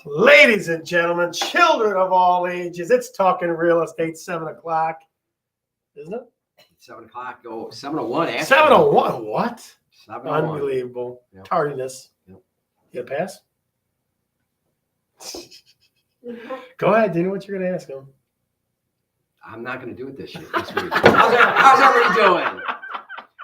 Ladies and gentlemen, children of all ages, it's Talking Real Estate, 7 o'clock. Isn't it? 7 o'clock. Oh, 7:01. 7:01. What? 7:01. Unbelievable. Yep. Tardiness. Yep. You get a pass? Go ahead. Do you know what you're going to ask him? I'm not going to do it this week. How's everybody doing?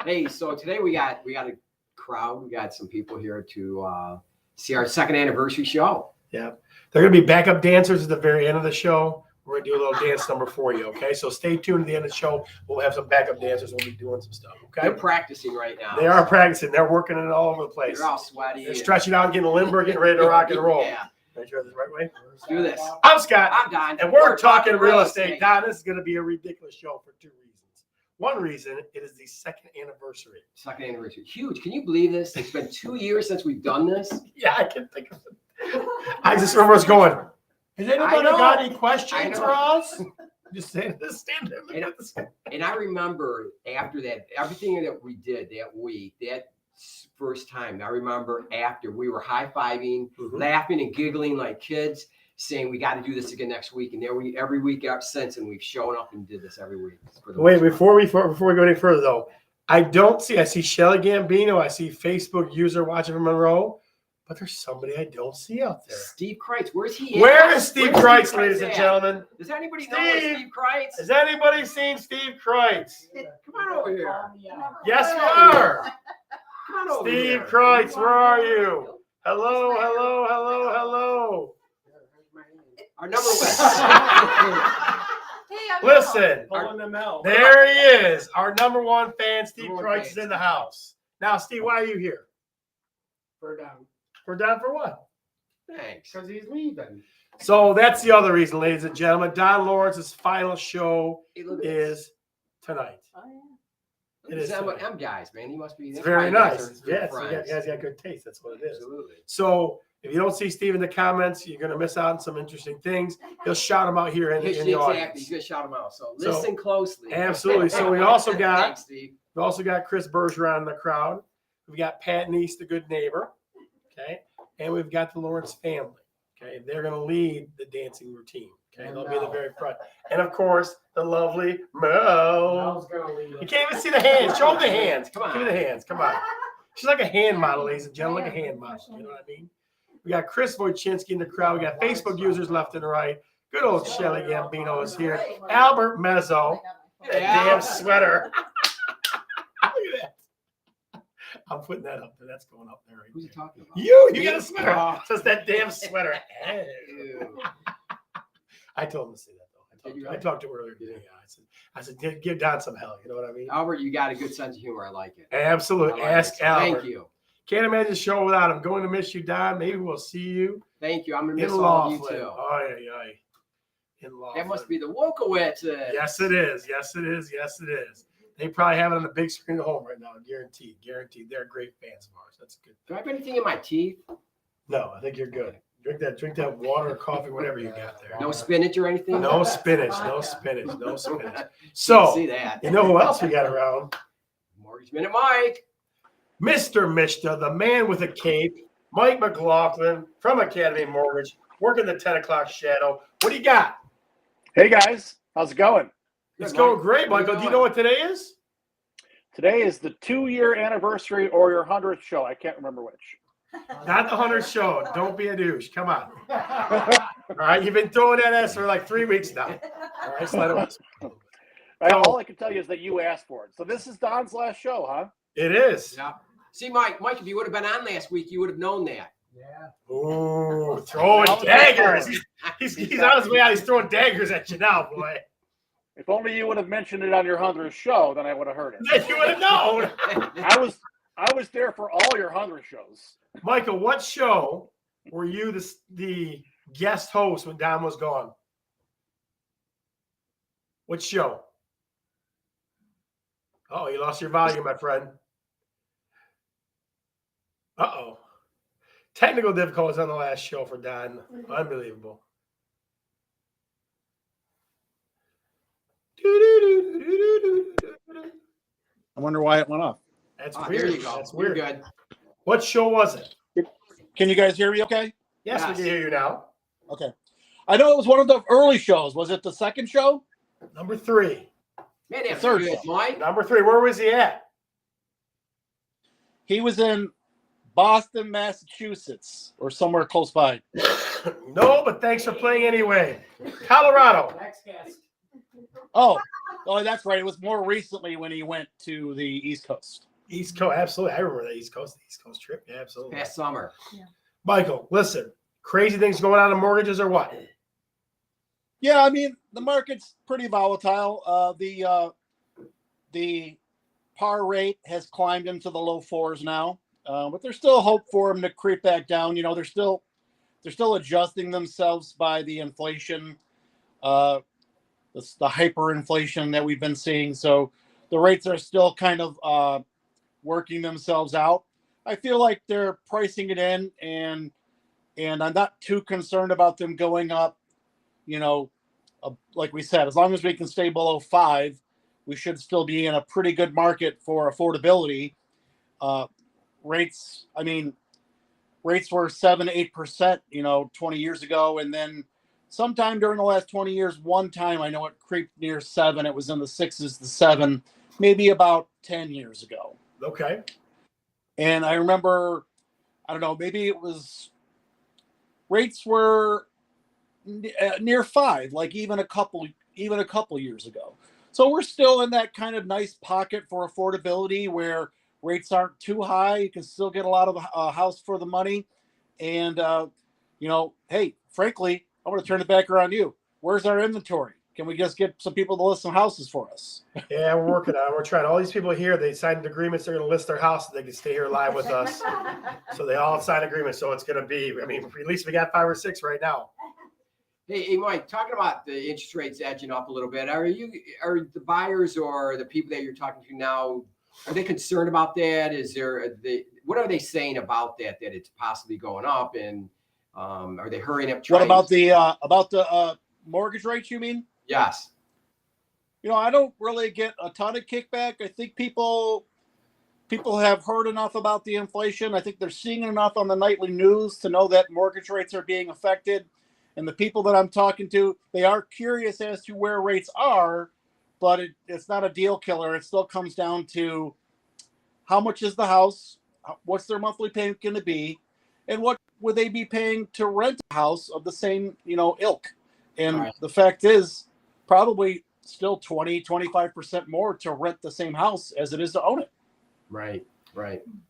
Hey, so today we got a crowd. We got some people here to see our second anniversary show. Yeah. They're going to be backup dancers at the very end of the show. We're going to do a little dance number for you, okay? So stay tuned at the end of the show. We'll have some backup dancers. We'll be doing some stuff, okay? They're practicing right now. They are practicing. They're working it all over the place. They're all sweaty. They're stretching out, getting limber, getting ready to rock and roll. Yeah. Make sure this the right way. Let's do this. I'm Scott. I'm Don. And we're talking real estate. Don, this is going to be a ridiculous show for two reasons. One reason, it is the second anniversary. Second anniversary. Huge. Can you believe this? It's been 2 years since we've done this. Yeah, I can think of it. I just remember us going, has anybody got any questions for us? Just saying this, stand there. And I remember after that, everything that we did that week, that first time, I remember after we were high-fiving, laughing and giggling like kids, saying we got to do this again next week. And there we every week ever since, and we've shown up and did this every week. Wait, before we go any further though, I see Shelly Gambino, I see Facebook user watching from Monroe, but there's somebody I don't see out there. Steve Kreitz, where's he at? Where is Steve Kreitz, ladies and gentlemen? Does anybody know where Steve Kreitz? Has anybody seen Steve Kreitz? Come on over here. Yes, you are. Come on over Steve here. Kreitz, where are you? Hello, hello, hello, hello. Our number one. Listen, there he is. Our number one fan, Steve Kreitz, is in the house. Now, Steve, why are you here? For down. For Don for what? Thanks. Because he's leaving. So that's the other reason, ladies and gentlemen. Don Lawrence's final show is tonight. Oh, yeah. It is M guys, man. He must be. It's very nice. Yes, you guys got good taste. That's what it is. Absolutely. So if you don't see Steve in the comments, you're going to miss out on some interesting things. He'll shout them out here in the audience. Exactly. He's going to shout them out. So listen closely. Absolutely. So we also got Thanks, Steve. we also got Chris Bergeron in the crowd. We've got Pat Neese, the good neighbor. Okay. And we've got the Lawrence family. Okay. They're going to lead the dancing routine. Okay. They'll be in the very front. And of course, the lovely Mel. You can't even see the hands. Show them the hands. Come on. Give me the hands. Come on. She's like a hand model, ladies and gentlemen. Like a hand model. You know what I mean? We got Chris Wojcinski in the crowd. We got Facebook users left and right. Good old Shelly Gambino is here. Albert Mezzo. That damn sweater. Look at that. I'm putting that up there. That's going up there. Right Who's he there. talking about? You got a sweater. It's just that damn sweater. I told him to say that though. I talked to him earlier today. I said, give Don some hell. You know what I mean? Albert, you got a good sense of humor. I like it. Absolutely. I like Ask it. Albert. Thank you. Can't imagine the show without him. Going to miss you, Don. Maybe we'll see you. Than't you. I'm going to In miss all of you Laughlin. too. Oh, yeah. In Laughlin. That must be the Wokowitz. Yes, it is. Yes, it is. Yes, it is. They probably have it on the big screen at home right now. Guaranteed. Guaranteed. They're great fans of ours. That's good. Do I have anything in my teeth? No, I think you're good. Drink that water or coffee, whatever you got there. No spinach or anything? No spinach. No spinach. No spinach. So, see that. you know who else we got around? Mortgage Minute Mike. Mr. Mishta, the man with a cape, Mike McLaughlin from Academy Mortgage, working the 10 o'clock shadow. What do you got? Hey guys, how's it going? It's going great, Michael. Do you know what today is? Today is the 2-year anniversary or your 100th show. I can't remember which. Not the 100th show. Don't be a douche. Come on. All right, you've been throwing that ass for like 3 weeks now. All right, slide it. All I can tell you is that you asked for it. So this is Don's last show, huh? It is. Yeah. See, Mike, if you would have been on last week, you would have known that. Yeah. Ooh, throwing daggers. He's on his way out. He's throwing daggers at you now, boy. If only you would have mentioned it on your 100th show, then I would have heard it. Then you would have known. I was there for all your 100 shows. Michael, what show were you the guest host when Don was gone? What show? Oh, you lost your volume, my friend. Uh-oh. Technical difficulties on the last show for Don. Unbelievable. I wonder why it went off. That's Oh, weird. there you go. That's You're weird. good. What show was it? Can you guys hear me okay? Yes, we Yes. can hear you now. Okay. I know it was one of the early shows. Was it the second show? Number 3. Man, that's third good, show. Mike. Number 3. Where was he at? He was in Boston, Massachusetts, or somewhere close by. No, but thanks for playing anyway. Colorado. Next guest. Oh, that's right. It was more recently when he went to the East Coast. East Coast. Absolutely. I remember the East Coast trip. Yeah, absolutely. Past summer. Michael, listen. Crazy things going on in mortgages or what? Yeah, I mean, the market's pretty volatile. The par rate has climbed into the low 4s now, but there's still hope for them to creep back down. You know, they're still adjusting themselves by the inflation, the hyperinflation that we've been seeing. So the rates are still kind of working themselves out. I feel like they're pricing it in, and I'm not too concerned about them going up. You know, like we said, as long as we can stay below 5, we should still be in a pretty good market for affordability. Rates were 7-8%, 20 years ago. And then sometime during the last 20 years, one time I know it creeped near 7. It was in the 6s to 7, maybe about 10 years ago. Okay. And I remember, I don't know, maybe it was rates were near 5, like even a couple years ago. So we're still in that kind of nice pocket for affordability where rates aren't too high. You can still get a lot of a house for the money. And, hey, frankly, I'm going to turn it back around to you. Where's our inventory? Can we just get some people to list some houses for us? Yeah, we're working on it. We're trying. All these people here, they signed agreements. They're going to list their house so they can stay here live with us. So they all signed agreements. So it's going to be, I mean, at least we got 5 or 6 right now. Hey, Mike, talking about the interest rates edging up a little bit, are the buyers or the people that you're talking to now, are they concerned about that? What are they saying about that it's possibly going up, and are they hurrying up? What about the mortgage rates, you mean? Yes. I don't really get a ton of kickback. I think people have heard enough about the inflation. I think they're seeing enough on the nightly news to know that mortgage rates are being affected. And the people that I'm talking to, they are curious as to where rates are, but it's not a deal killer. It still comes down to how much is the house, what's their monthly payment going to be, and what would they be paying to rent a house of the same, ilk. And Right. The fact is probably still 20-25% more to rent the same house as it is to own it. Right.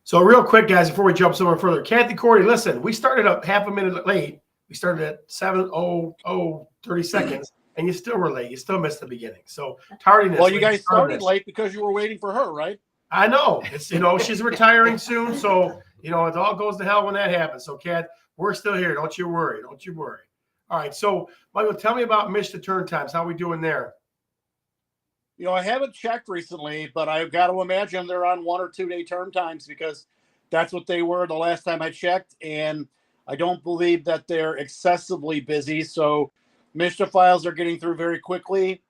So real quick, guys, before we jump somewhere further, Kathy Cordy, listen, we started up half a minute late. We started at 7:30 seconds, and you still were late. You still missed the beginning. So tardiness. Well, you guys started late because you were waiting for her, right? I know. It's she's retiring soon, so it all goes to hell when that happens. So, Kat, we're still here. Don't you worry. All right. So, Michael, tell me about Michigan turn times. How we doing there? I haven't checked recently, but I've got to imagine they're on 1 or 2 day turn times because that's what they were the last time I checked. And I don't believe that they're excessively busy. So MSHA files are getting through very quickly.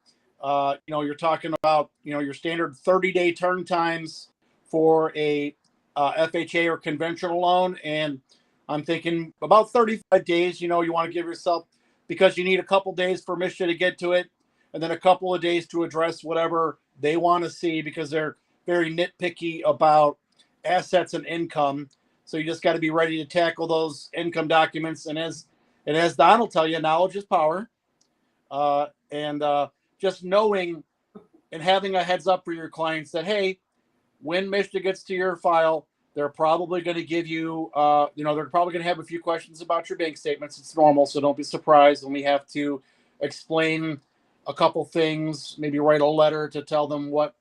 You're talking about, your standard 30-day turn times for a FHA or conventional loan. And I'm thinking about 35 days, you want to give yourself, because you need a couple days for MSHA to get to it, and then a couple of days to address whatever they want to see because they're very nitpicky about assets and income. So you just got to be ready to tackle those income documents. And as Don will tell you, knowledge is power. Just knowing and having a heads up for your clients that, hey, when MSHA gets to your file, they're probably going to give you, they're probably going to have a few questions about your bank statements. It's normal, so don't be surprised when we have to explain a couple things, maybe write a letter to tell them what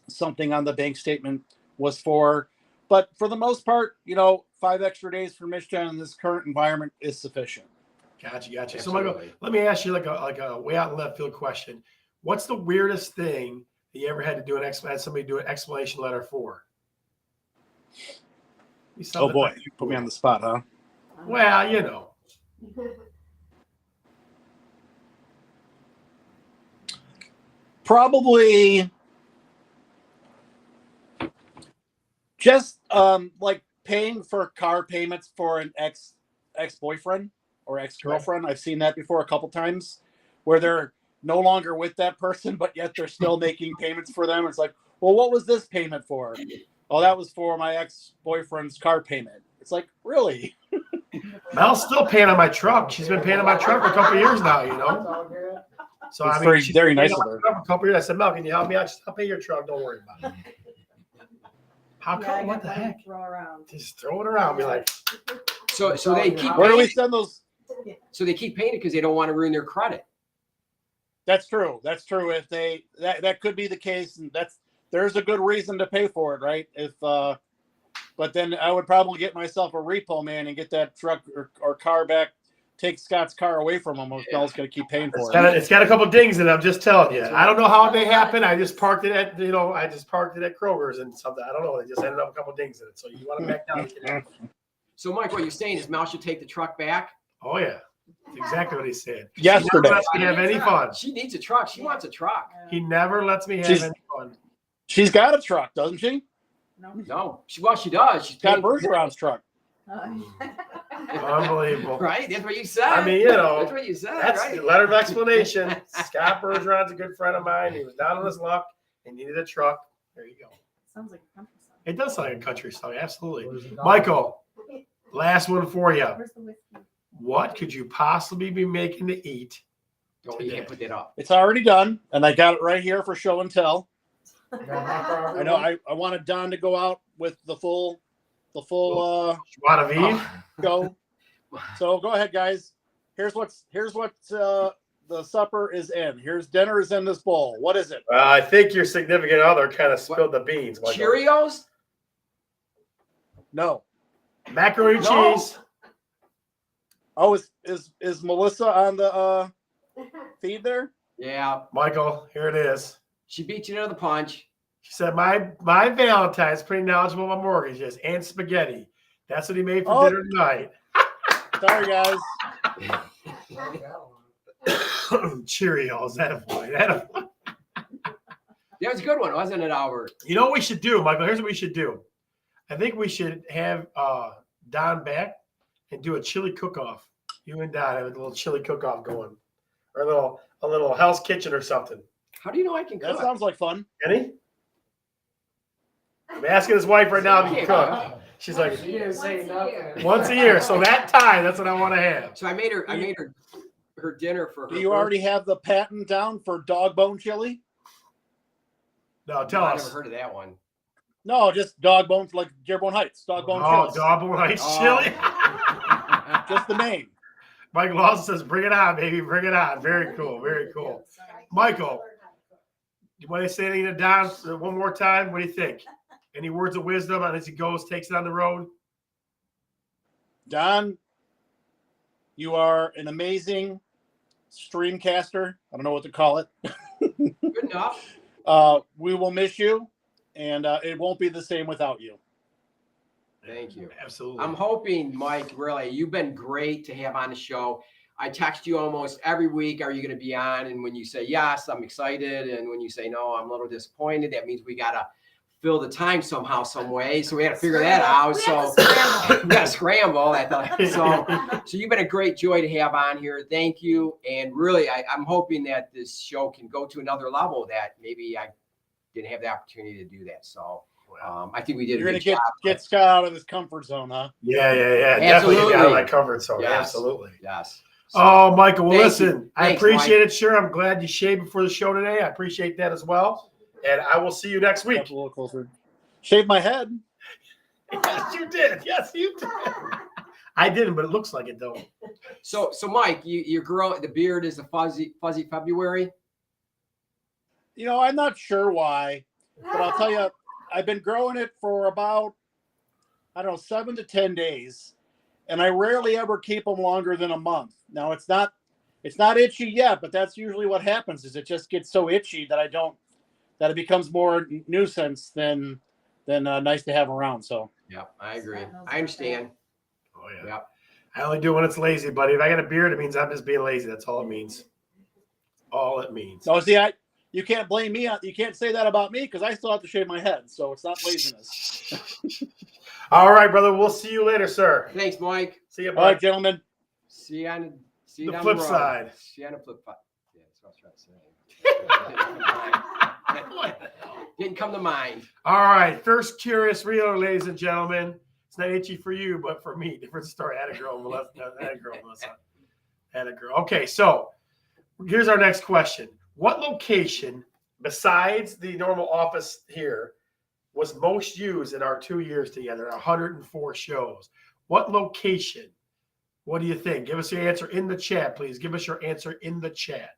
something on the bank statement was for. But for the most part, 5 extra days for MSHA in this current environment is sufficient. Gotcha. So, Michael, let me ask you like a way out in left field question. What's the weirdest thing that you ever had to do had somebody do an explanation letter for? Oh boy, you put me on the spot, huh? Well, Probably just like paying for car payments for an ex-boyfriend. or ex-girlfriend. I've seen that before a couple times where they're no longer with that person, but yet they're still making payments for them. It's like, well, what was this payment for? Oh, that was for my ex-boyfriend's car payment. It's like, really? Mel's still paying on my truck. She's been paying on my truck for a couple of years now, you know. So It's I mean, very, she's very been paying nice on of my her. truck for a couple of years. I said, Mel, can you help me out? I'll pay your truck. Don't worry about it. How Yeah, I come? What got the money heck? to throw around. Just throw it around. Be like, So they keep Where do we paying, send those? so they keep paying it because they don't want to ruin their credit. That's true. That's true. If they that could be the case, and there's a good reason to pay for it, right? If but then I would probably get myself a repo man and get that truck or car back. Take Scott's car away from him. Mel's going to keep paying for it. it's got a couple dings in it. I'm just telling you. I don't know how they happen. I just parked it at Kroger's and something. I don't know. They just ended up a couple dings in it. So you want to back down? You can have it. So Mike, what you're saying is Mel should take the truck back? Oh yeah, that's exactly what he said. Yesterday. He never lets me have any fun. She needs a truck. She wants a truck. He never lets me have She's- any fun. She's got a truck, doesn't she? No. No, she does. She's Got paying, Bergeron's truck. Unbelievable. right? That's what you said. I mean, you know, that's what you said, that's right? the letter of explanation. Scott Bergeron's a good friend of mine. He was down on his luck and needed a truck. There you go. Sounds like a country song. It does sound like a country song, absolutely. Michael, last one for you. Where's the whiskey? What could you possibly be making to eat? Oh, you can't put that up. It's already done, and I got it right here for show and tell. I I know I wanted Don to go out with the full Joie de vivre? go. So go ahead, guys. Here's what the supper is in. Here's dinner is in this bowl. What is it? I think your significant other kind of spilled the beans. Michael. Cheerios? No. Macaroni and No. cheese. Oh, is Melissa on the feed there? Yeah. Michael, here it is. She beat you to the punch. She said, my Valentine's pretty knowledgeable about mortgages and spaghetti. That's what he made for dinner tonight. Sorry, guys. Cheerios. That boy. That was a good one, wasn't it, Albert? You know what we should do, Michael? Here's what we should do. I think we should have Don back and do a chili cook-off. You and Don have a little chili cook-off going. Or a little Hell's Kitchen or something. How do you know I can That cook? sounds like fun. Any? I'm asking his wife right now if he can cook. She's like, She didn't say nothing. once a year. So that time, that's what I want to have. So I made her dinner for her. Do you already have the patent down for dog bone chili? No, tell I us. never heard of that one. No, just dog bones like Dearborn Heights. Dog bone Oh, chili. double rice Oh. chili. Just the name. Michael also says, bring it on, baby. Bring it on. Very cool. Very cool. Michael, you want to say anything to Don one more time? What do you think? Any words of wisdom on as he goes, takes it on the road? Don, you are an amazing streamcaster. I don't know what to call it. Good enough. We will miss you, and it won't be the same without you. Thank you. Absolutely. I'm hoping, Mike, really, you've been great to have on the show. I text you almost every week, are you going to be on? And when you say yes, I'm excited. And when you say no, I'm a little disappointed. That means we got to fill the time somehow, some way. So we had to figure that out. So we got to scramble. So you've been a great joy to have on here. Thank you. And really, I'm hoping that this show can go to another level that maybe I didn't have the opportunity to do that. So I think we did. You're a going good to job. get Scott out of his comfort zone, huh? Yeah. Definitely get out of my comfort zone. Yes. Absolutely. Yes. So, Oh, Michael, well, Thank you. listen, I Thanks, appreciate Mike. it. Sure. I'm glad you shaved before the show today. I appreciate that as well. And I will see you next Step week. a little closer. Shave my head. Yes, you did. Yes, you did. I didn't, but it looks like it, though. So Mike, you're growing. The beard is a fuzzy February. You know, I'm not sure why, but I'll tell you, I've been growing it for about, 7 to 10 days, and I rarely ever keep them longer than a month. Now, it's not itchy yet, but that's usually what happens is it just gets so itchy that that it becomes more nuisance than nice to have around. So Yeah, I agree. I understand. Oh, yeah. Yeah. I only do when it's lazy, buddy. If I got a beard, it means I'm just being lazy. That's all it means. All it means. no, see, you can't blame me. You can't say that about me because I still have to shave my head, so it's not laziness. All right, brother. We'll see you later, sir. Thanks, Mike. See you, All bud. right, gentlemen. See you on The down flip road. side. See you on the flip side. Yeah, that's what I was trying to say. Didn't come to mind. All right, first curious realtor, ladies and gentlemen. It's not itchy for you, but for me, different story. Had a girl, Melissa. Had a girl. Okay, so here's our next question. What location, besides the normal office here, was most used in our 2 years together, 104 shows? What location? What do you think? Give us your answer in the chat, please. Give us your answer in the chat.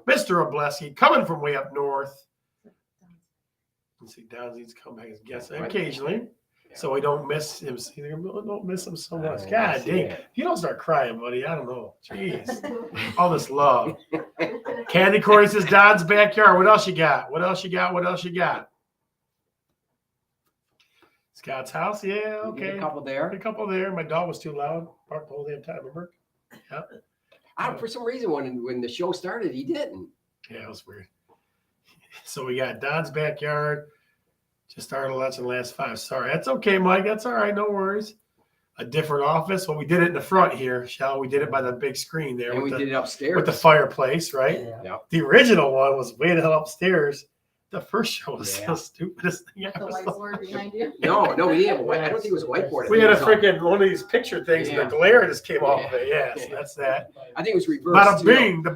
Mr. Obleski, coming from way up north. Let's see, Downsy's come back and guess occasionally, so we don't miss him. See, don't miss him so much. God dang, you don't start crying, buddy. I don't know. Jeez, all this love. Candy Corey says Don's backyard. What else you got? What else you got? What else you got? Scott's house. Yeah, You did okay. a couple there. A couple there. My dog was too loud. Barked the whole damn time. Remember? Yeah. For some reason, when the show started, he didn't. Yeah, it was weird. So we got Don's backyard. Just started election last 5. Sorry. That's okay, Mike. That's all right. No worries. A different office. Well, we did it in the front here, we did it by the big screen there. And we did it upstairs. with the fireplace, right? Yeah. The original one was way the hell upstairs. The first show was Yeah. the stupidest thing The ever. whiteboard behind you. No, we didn't have a white. I don't think it was a whiteboard. We had a I think it was freaking one of these picture things, Yeah. and the glare just came off of it. Yeah. Yes, that's that. I think it was reversed. Bada too.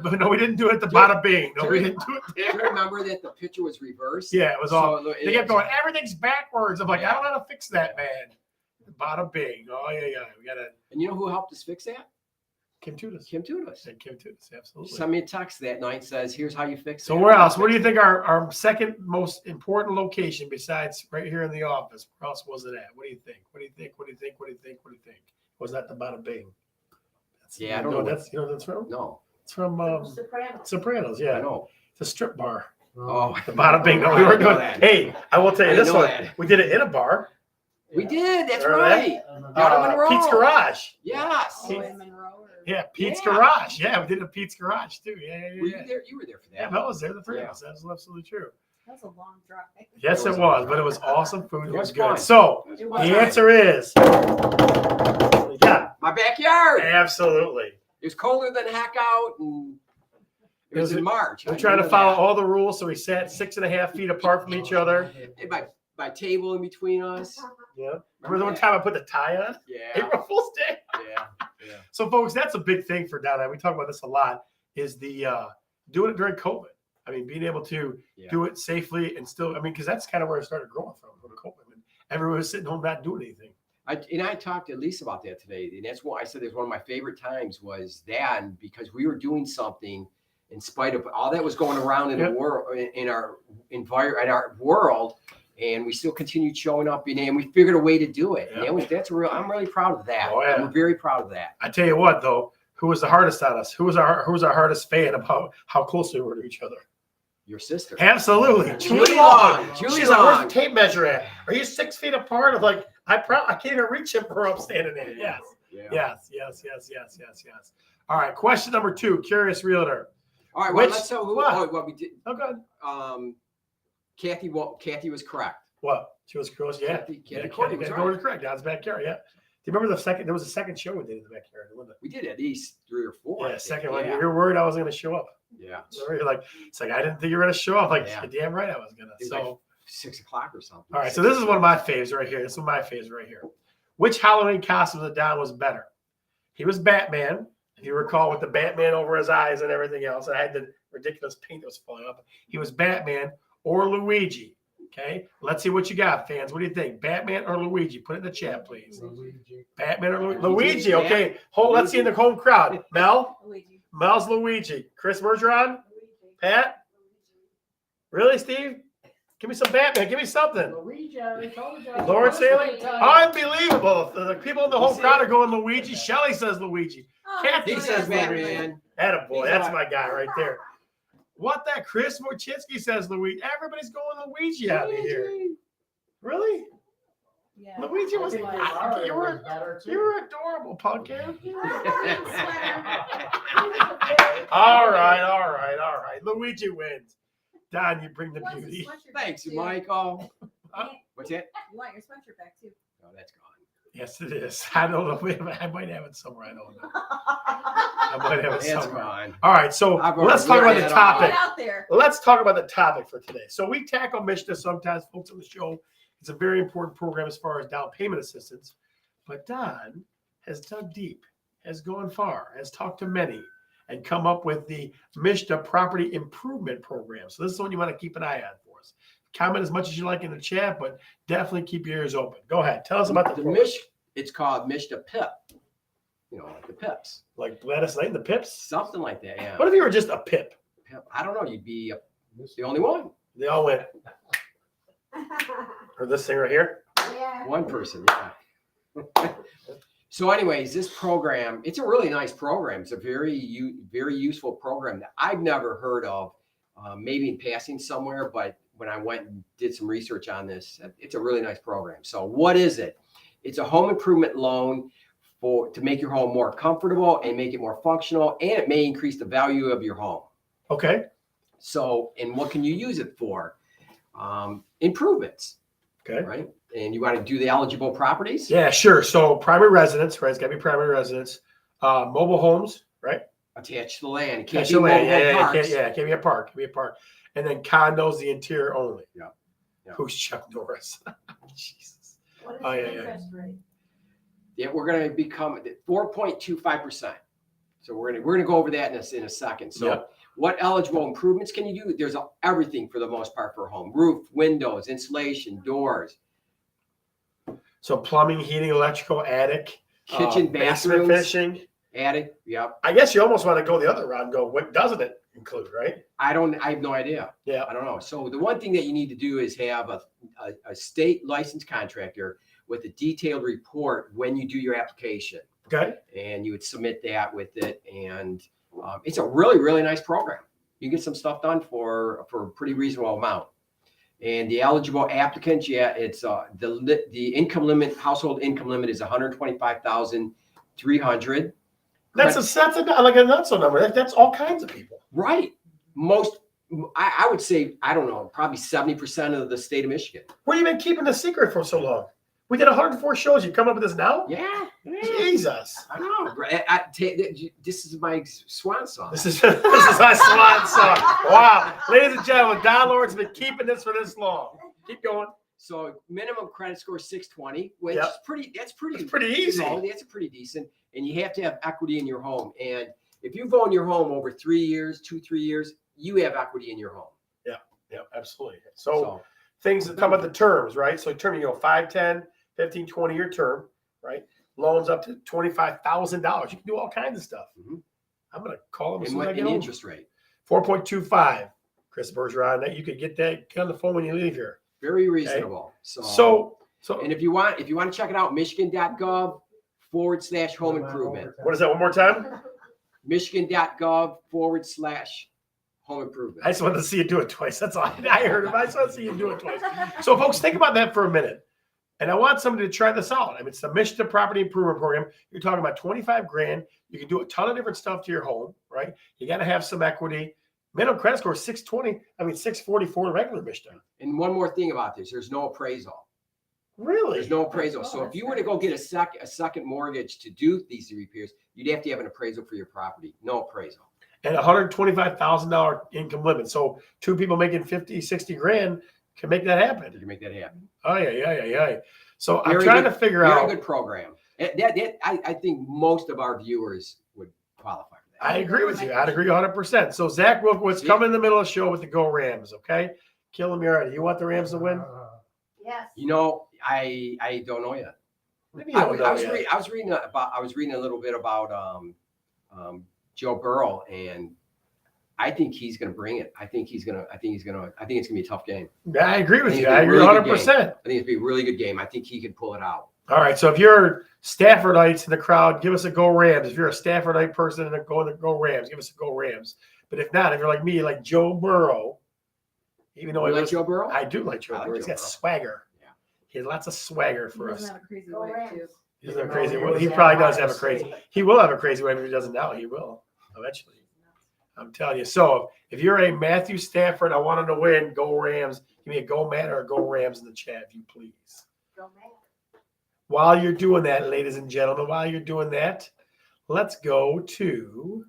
bing. No, we didn't do it. The bada bing. No, we didn't do it Do you there. remember that the picture was reversed? Yeah, it was all. So They kept going. Everything's backwards. I'm like, Yeah. I don't know how to fix that, man. Bada bing. Oh yeah. We got to And you know who helped us fix that? Kim Tudas. Kim Tudas. Said Kim Tudas. She Absolutely. sent me a text that night, says, "Here's how you fix it." So where else? What do you think our second most important location besides right here in the office? Where else was it at? What do you think? What do you think? What do you think? What do you think? What do you think? Was that the Bada Bing? That's, Yeah, I don't know. That's that's from. No, It's from Sopranos. Sopranos. I Yeah, know. it's a strip bar. Oh, The Bada Bing. No, we I weren't know doing. that. Hey, I will tell you I this know one. that. We did it in a bar. we did. That's Remember right. Down in Monroe. Pete's Garage. Yes. Oh, in Monroe. Or... Yeah, Pete's Yeah. Garage. Yeah, we did it at Pete's Garage too. Yeah. Were you there? You were there for Yeah, that. Mel was there. The three Yeah. of us. That's absolutely true. That was a long drive. Yes, It it was was, a- but it was awesome food. It It was was good. fun. So It the was. answer is, yeah, My backyard. absolutely. It was colder than heck out, and it was in March. We're I trying to remember follow that. all the rules, so we sat 6.5 feet apart from each other. And my table in between us. Yeah. Remember the one time I put the tie on? Yeah. April Fool's Day. Yeah. Yeah. So, folks, that's a big thing for Donna. We talk about this a lot. Is the doing it during COVID. I mean, being able to Yeah. do it safely and still. I mean, because that's kind of where it started growing from COVID. And everyone was sitting home not doing anything. I talked to Lisa about that today, and that's why I said one of my favorite times was that, because we were doing something in spite of all that was going around in Yep. the world, in our environment, in our world, and we still continued showing up, and we figured a way to do it. Yep. And that's real. I'm really proud of that. Oh, yeah. I'm very proud of that. I tell you what, though, who was the hardest on us? Who was our hardest fan about how close we were to each other? Your sister. Absolutely, Julie Julie Long. Long. Julie She's like, "Where's Long. the tape measure at? Are you 6 feet apart?" I'm like, I can't even reach him where I'm standing there. Yes, Yeah. yes. All right, question number 2. Curious realtor. All right. Well, Which- let's tell who. what? Oh, well, we did. Oh, good. Kathy. Well, Kathy was correct. What? She was close. Yeah. Kathy Courtney was right. correct. Don's backyard. Yeah. Do you remember the second? There was a second show we did in the backyard. Wasn't it? We did at least 3 or 4. I Yeah, think. second one. Yeah. You were worried I wasn't going to show up. Yeah. Remember, you're like, it's like I didn't think you were going to show up. Like, Yeah. you're damn right I was going to. It was So. like 6 o'clock or something. All right, so this is one of my faves right here. This is one of my faves right here. Which Halloween costume of Don was better? He was Batman, if you recall, with the Batman over his eyes and everything else. I had the ridiculous paint that was falling off. He was Batman or Luigi. Okay, let's see what you got, fans. What do you think? Batman or Luigi? Put it in the chat, please. Batman or Luigi? Okay, let's see in the home crowd. Mel? Luigi. Mel's Luigi. Chris Bergeron? Pat? Really, Steve? Give me some Batman. Give me something. Lord Saley? Unbelievable. The people in the whole crowd are going Luigi. Shelly says Luigi. Oh, Kathy He that's says nice. Batman. Attaboy. That's my guy right there. What that Chris Wojcicki says Luigi. Everybody's going Luigi out of here. Really? Yeah. Luigi was It you were adorable, pumpkin. All right. Luigi wins. Don, you bring the Who wants a beauty. sweatshirt back, Thanks, too? Michael. Huh? What's that? You want your sweatshirt back too? Oh, that's gone. Yes, it is. I don't know. I might have it somewhere. I don't know. I might have it It's somewhere. gone. All right, so I've let's already talk about read the it topic. Get out there. Let's talk about the topic for today. So we tackle Mishnah sometimes, folks, on the show. It's a very important program as far as down payment assistance. But Don has dug deep, has gone far, has talked to many, and come up with the Mishnah Property Improvement Program. So this is one you want to keep an eye on for us. Comment as much as you like in the chat, but definitely keep your ears open. Go ahead. Tell us about the program. It's called Mishnah Pip. You know, like the Pips. Like Gladys Knight and the Pips? Something like that, yeah. What if you were just a Pip? Pip. I don't know. You'd be the only one. They all went, or this thing right here? Yeah. One person, yeah. So anyways, this program, it's a really nice program. It's a very useful program that I've never heard of, maybe in passing somewhere, but when I went and did some research on this, it's a really nice program. So what is it? It's a home improvement loan to make your home more comfortable and make it more functional, and it may increase the value of your home. Okay. So, and what can you use it for? Improvements, Okay. right? And you want to do the eligible properties? Yeah, sure. So primary residence, right? It's got to be primary residence. Mobile homes, right? Attached to the land. It can't Attached be to mobile land. Yeah, parks. it can't be a park. It can be a park. And then condos, the interior only. Yeah. Yeah. Who's Chuck Norris? Jesus. What is Oh, the yeah. interest rate? Yeah, we're going to become 4.25%. So we're going to go over that in a second. So Yep. what eligible improvements can you do? There's everything for the most part for a home: roof, windows, insulation, doors, So plumbing, heating, electrical, attic, kitchen, basement bathrooms, finishing. attic. Yep. I guess you almost want to go the other route and go, what doesn't it include, right? I have no idea. Yeah. I don't know. So the one thing that you need to do is have a state licensed contractor with a detailed report when you do your application, Okay. and you would submit that with it. And it's a really, really nice program. You get some stuff done for a pretty reasonable amount. And the eligible applicants, it's the income limit, household income limit is $125,300. That's like a nutso number. That's all kinds of people. Right. I would say, I don't know, probably 70% of the state of Michigan. Where have you been keeping the secret for so long? We did 104 shows. You come up with this now? Yeah. Jesus. I know. This is my swan song. This is my swan song. Wow. Ladies and gentlemen, Don Lawrence has been keeping this for this long. Keep going. So minimum credit score 620, which Yep. is pretty. It's pretty easy. That's pretty decent. And you have to have equity in your home. And if you've owned your home over 3 years, 2-3 years, you have equity in your home. Yeah, absolutely. So things that come with the terms, right? So term, 5, 10, 15, 20-year term, right? Loans up to $25,000. You can do all kinds of stuff. Mhm. I'm going to call them as And soon as I what get an home. interest rate? 4.25. Chris Bergeron, that you could get that on the phone when you leave here. Very reasonable. So and if you want to check it out, michigan.gov/home improvement. what is that one more time? michigan.gov/home improvement. I just wanted to see you do it twice. That's all I heard. I just want to see you do it twice. So, folks, think about that for a minute. And I want somebody to try this out. I mean, it's the Mishnah Property Improvement Program. You're talking about $25,000. You can do a ton of different stuff to your home, right? You got to have some equity. Minimum credit score is 620. I mean, 644 regular Mishnah. And one more thing about this: there's no appraisal. Really? There's no appraisal. So if you were to go get a second mortgage to do these repairs, you'd have to have an appraisal for your property. No appraisal. And $125,000 income limit. So two people making 50, 60 grand can make that You happen. can make that happen. Oh, yeah. So I'm Very trying good- to figure Very out. good program. I think most of our viewers would qualify for that. I agree with you. I'd agree 100%. So Zach Wilkowitz Yeah. coming in the middle of the show with the Go Rams, okay? Kill him already. You want the Rams to win? Yes. You know, I don't know yet. Maybe you I don't was, know I was, yet. reading, I was reading a little bit about Joe Burrow, and I think he's going to bring it. I think it's going to be a tough game. Yeah, I agree with I think you. it'd I be a agree really good 100%. I think it's going to be a really good game. I think he can pull it out. All right. So if you're Staffordites in the crowd, give us a Go Rams. If you're a Staffordite person and go Rams, give us a Go Rams. But if not, if you're like me, like Joe Burrow, even though You I like Joe Burrow? I do like Joe I like Burrow. He's Joe got Burrow. swagger. Yeah. He has lots of swagger He for doesn't us. have a crazy Go way Rams. too. He doesn't have a No, crazy he way. was He at probably does Ohio have a crazy. State. He will have a crazy way if he doesn't now. He will eventually. I'm telling you. So if you're a Matthew Stafford, I want him to win. Go Rams. Give me a Go Matt or a Go Rams in the chat, if you please. Go man. while you're doing that, ladies and gentlemen, while you're doing that, let's go to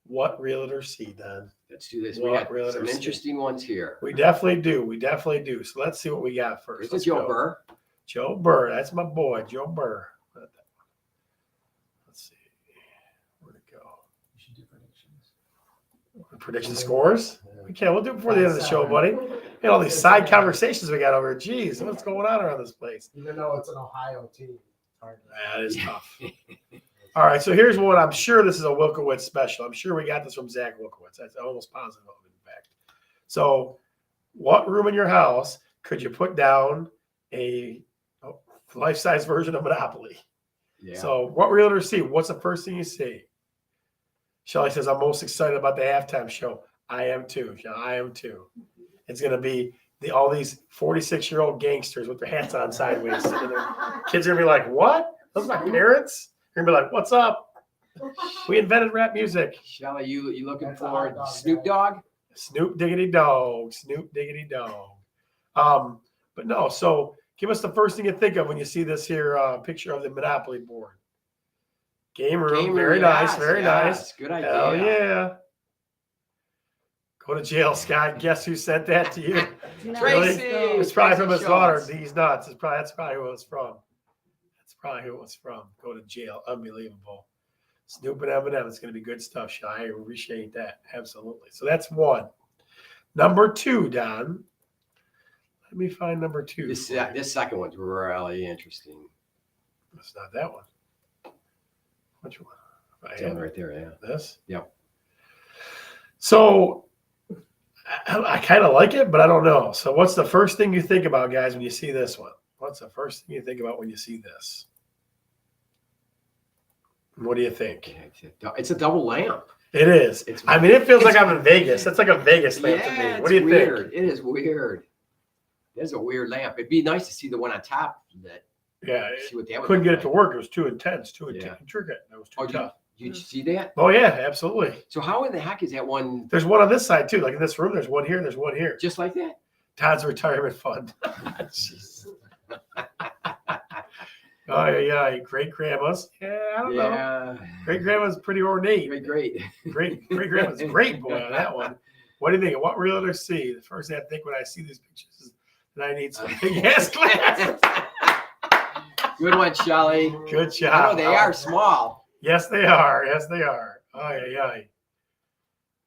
what realtors see, Don. Let's do this. What We got realtors some see. interesting ones here. We definitely do. We definitely do. So let's see what we got first. This Let's is Joe go. Burr. Joe Burr. That's my boy, Joe Burr. Let's see. Where'd it go? You should do predictions. Prediction scores? We can. We'll do it before the end of the show, buddy. And all these side conversations we got over here. Jeez, what's going on around this place? Even though it's an Ohio team. It's hard to- That is tough. All right, so here's one. I'm sure this is a Wilkowitz special. I'm sure we got this from Zach Wilkowitz. That's almost positive of it, in fact. So, what room in your house could you put down a life-size version of Monopoly? Yeah. So, what realtors see? What's the first thing you see? Shelly says, I'm most excited about the halftime show. I am too. I am too. It's going to be all these 46-year-old gangsters with their hats on sideways. Sitting there. Kids are going to be like, what? Those are my parents? You're going to be like, what's up? We invented rap music. Shelly, you looking That's a for hot dog, Snoop guys. Dogg? Snoop diggity dog. Snoop diggity dog. But no, so give us the first thing you think of when you see this here picture of the Monopoly board. Game room. Game Very room, nice. yes, Very yes. nice. Good idea. Hell yeah. Go to jail, Scott. Guess who sent that to you? Tracy. It's probably from his Tracy daughter. Schultz. These nuts. That's probably who it was from. That's probably who it was from. Go to jail. Unbelievable. Snoop and Eminem. It's going to be good stuff, Shy. I appreciate that. Absolutely. So that's one. Number two, Don. Let me find number two. This second one's really interesting. It's not that one. Which one? That one right there, yeah. This? Yep. So I kind of like it, but I don't know. So what's the first thing you think about, guys, when you see this one? What's the first thing you think about when you see this? What do you think? It's a double lamp. It is. I mean, it feels like I'm in Vegas. That's like a Vegas lamp to me. What do you weird. think? It is weird. It is a weird lamp. It'd be nice to see the one on top. Yeah, See what that would couldn't look get it to like. work. It was too intense, too Yeah. intricate. That was too Oh, tough. Did you see that? Oh yeah, absolutely. So how in the heck is that one There's one on this side too. Like in this room, there's one here. There's one here. just like that? Todd's retirement fund. Jeez. Oh yeah, great grandmas. Yeah, I don't know. Yeah. Great grandma's pretty ornate. Great. Great grandma's great boy on that one. What do you think? What realtors see? The first thing I think when I see these pictures is that I need some big ass glasses. Good one, Shelly. Good I job. know they are small. Yes, they are. Yes, they are. Oh yeah.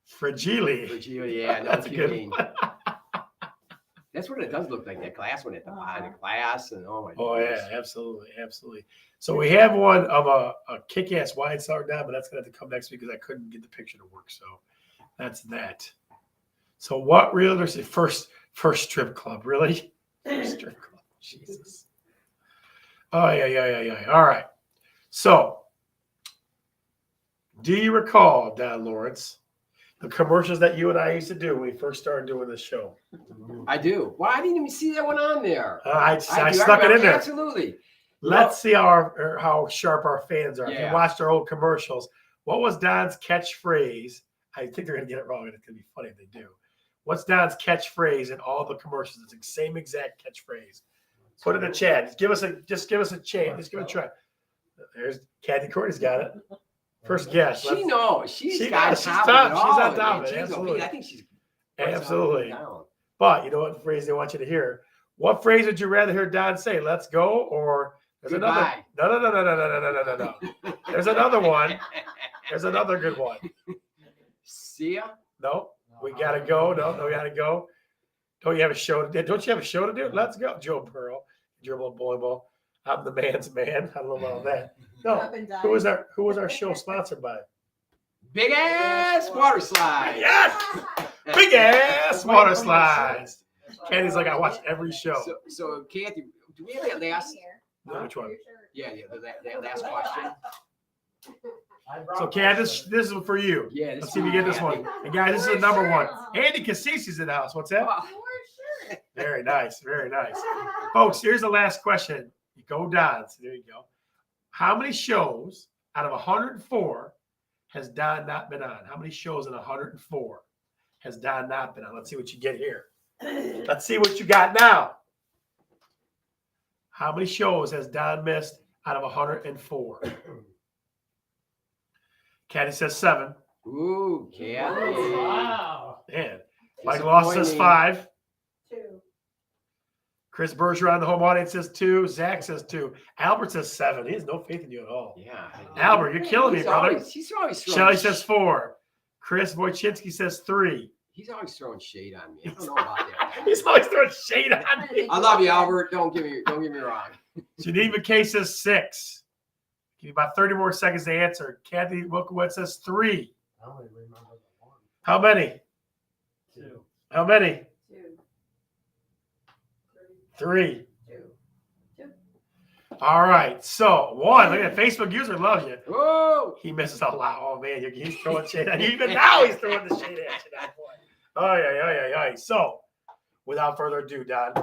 Fragile. Yeah, no That's a good kidding. one. That's what it does look like, that glass one at the bottom, the glass, and oh my Oh goodness. yeah, absolutely. So we have one of a kick-ass wide start down, but that's gonna have to come next week because I couldn't get the picture to work. So that's that. So what realtors say first strip club, really? First strip club. Jesus. Oh yeah. All right. So do you recall, Don Lawrence, the commercials that you and I used to do when we first started doing this show? I do. Well, I didn't even see that one on there. I do. stuck it in remember, there. Absolutely. Let's see how sharp our fans are. If Yeah. you watched our old commercials, what was Don's catchphrase? I think they're going to get it wrong, and it's going to be funny if they do. What's Don's catchphrase in all the commercials? It's the same exact catchphrase. Put it in the chat. Just give us a chance. Just give it a try. There's Kathy Courtney's got it. First guess. She knows. She's She got knows. She's top top. of it She's all, on top man. of it. She's Absolutely. okay. I think she's Absolutely. down. But you know what phrase they want you to hear? What phrase would you rather hear Don say? Let's go, or there's Goodbye. another. No. There's another one. There's another good one. See ya. No, we gotta go. No, we gotta go. Don't you have a show to do? Don't you have a show to do? Let's go, Joe Pearl, dribble bowling ball. I'm the man's man. I don't know about that. No, Up and down. who was our show sponsored by? Big ass water slide. Yes, big ass water slides. Candy's like I watch every show. So Kathy, do we have that last? No, which one? Yeah, that last question. So, Kat, this is for you. Yeah. Let's see if you get this one. And guys, this is the number one. Andy Cassisi's in the house. What's that? Very nice. Very nice. Folks, here's the last question. You go down. So there you go. How many shows out of 104 has Don not been on? How many shows in 104 has Don not been on? Let's see what you get here. Let's see what you got now. How many shows has Don missed out of 104? Caddy says 7. Ooh, Kathy. Wow. Man. Mike Loss says 5. 2. Chris Bergeron, the home audience, says 2. Zach says 2. Albert says 7. He has no faith in you at all. Yeah. Albert, you're killing me, brother. He's always throwing Shelly says 4. Chris Wojcinski says 3. He's always throwing shade on me. I don't know about that. He's always throwing shade on me. I love you, Albert. Don't get me wrong. Janine McKay says 6. Give you about 30 more seconds to answer. Kathy Wilkowitz says 3. I only remember the one. How many? 2. How many? 2. 3. 2. All right. So 1. Look at that. Facebook user loves you. Whoa! He misses a lot. Oh man, he's throwing shade at you. Even now he's throwing the shade at you, that boy. Oh yeah. So, without further ado, Don,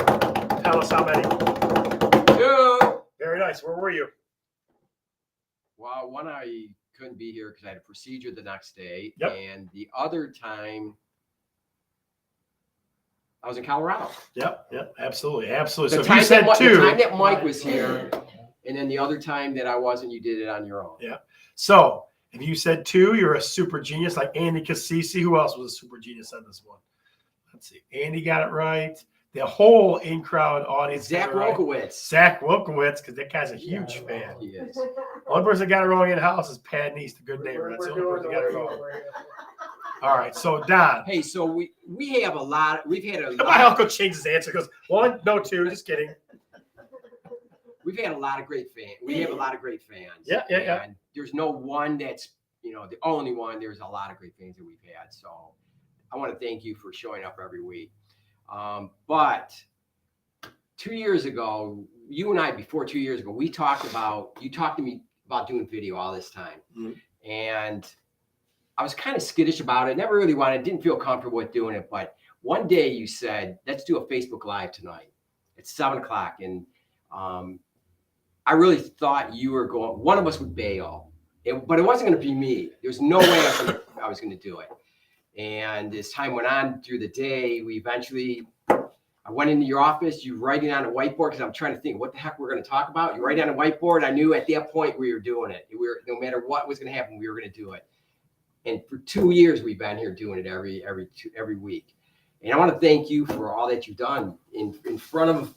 tell us how many. 2. Very nice. Where were you? Well, one I couldn't be here because I had a procedure the next day, Yep. and the other time I was in Colorado. Yep. Absolutely. So The if time you said that, 2. the time that Mike was here, and then the other time that I wasn't, you did it on your own. Yeah. So if you said 2, you're a super genius, like Andy Cassisi. Who else was a super genius on this one? Let's see. Andy got it right. The whole in-crowd audience. Zach got it right. Wolkowitz. Zach Wolkowitz, because that guy's a huge fan. He is. One person that got it wrong in house is Pat Neese, the good neighbor. That's the only person that got it wrong. All right. So Don, Hey, so we have a lot. We've had a my lot. uncle changed his answer. He goes 1, no 2. Just kidding. We've had a lot of great fans. We have a lot of great fans. Yeah. And there's no one that's the only one. There's a lot of great fans that we've had. So I want to thank you for showing up every week. But 2 years ago, you and I, before 2 years ago, you talked to me about doing video all this time. Mhm. And I was kind of skittish about it. Never really didn't feel comfortable with doing it. But one day you said, let's do a Facebook Live tonight. It's 7:00. And I really thought you were one of us would bail. But it wasn't going to be me. There's no way I was going to do it. And as time went on through the day, I went into your office, you writing on a whiteboard, because I'm trying to think what the heck we're going to talk about. You write on a whiteboard. I knew at that point we were doing it. No matter what was going to happen, we were going to do it. And for 2 years, we've been here doing it every week. And I want to thank you for all that you've done in front of.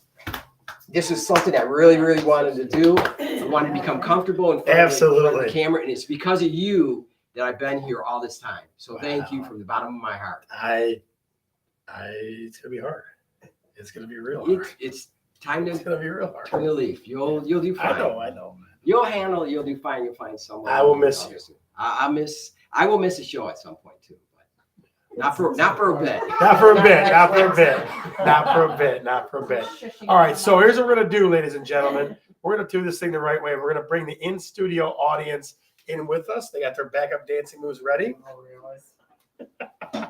This is something I really, really wanted to do. I wanted to become comfortable in front of the camera, and it's because of you that I've been here all this time. So thank you from the bottom of my heart. It's gonna be hard. It's gonna be real hard. It's time It's to gonna be real hard. turn the leaf. You'll do fine. I know, man. You'll handle it. You'll do fine. You'll find someone. I will miss you. I will miss a show at some point too, but not for a bit. Not for a bit. All right, so here's what we're gonna do, ladies and gentlemen. We're gonna do this thing the right way. We're gonna bring the in-studio audience in with us. They got their backup dancing moves ready. Oh, really?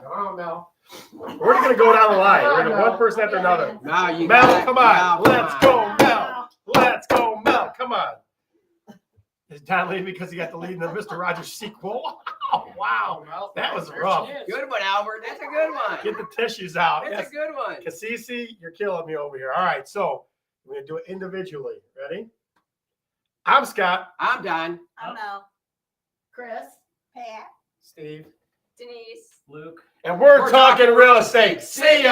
Oh, no. We're gonna go down the line. We're gonna one person after another. Now you Mel, got it. come on. Now, Let's come go, on. Mel. Let's go, Mel. Come on. Is Don leaving because he got the lead in the Mr. Rogers sequel? Oh, wow. That was rough. Good one, Albert. That's a good one. Get the tissues out. That's a good one. Cassisi, you're killing me over here. All right, so we're going to do it individually. Ready? I'm Scott. I'm Don. I'm Mel. Chris. Pat. Steve. Denise. Luke. And we're talking real estate. See ya.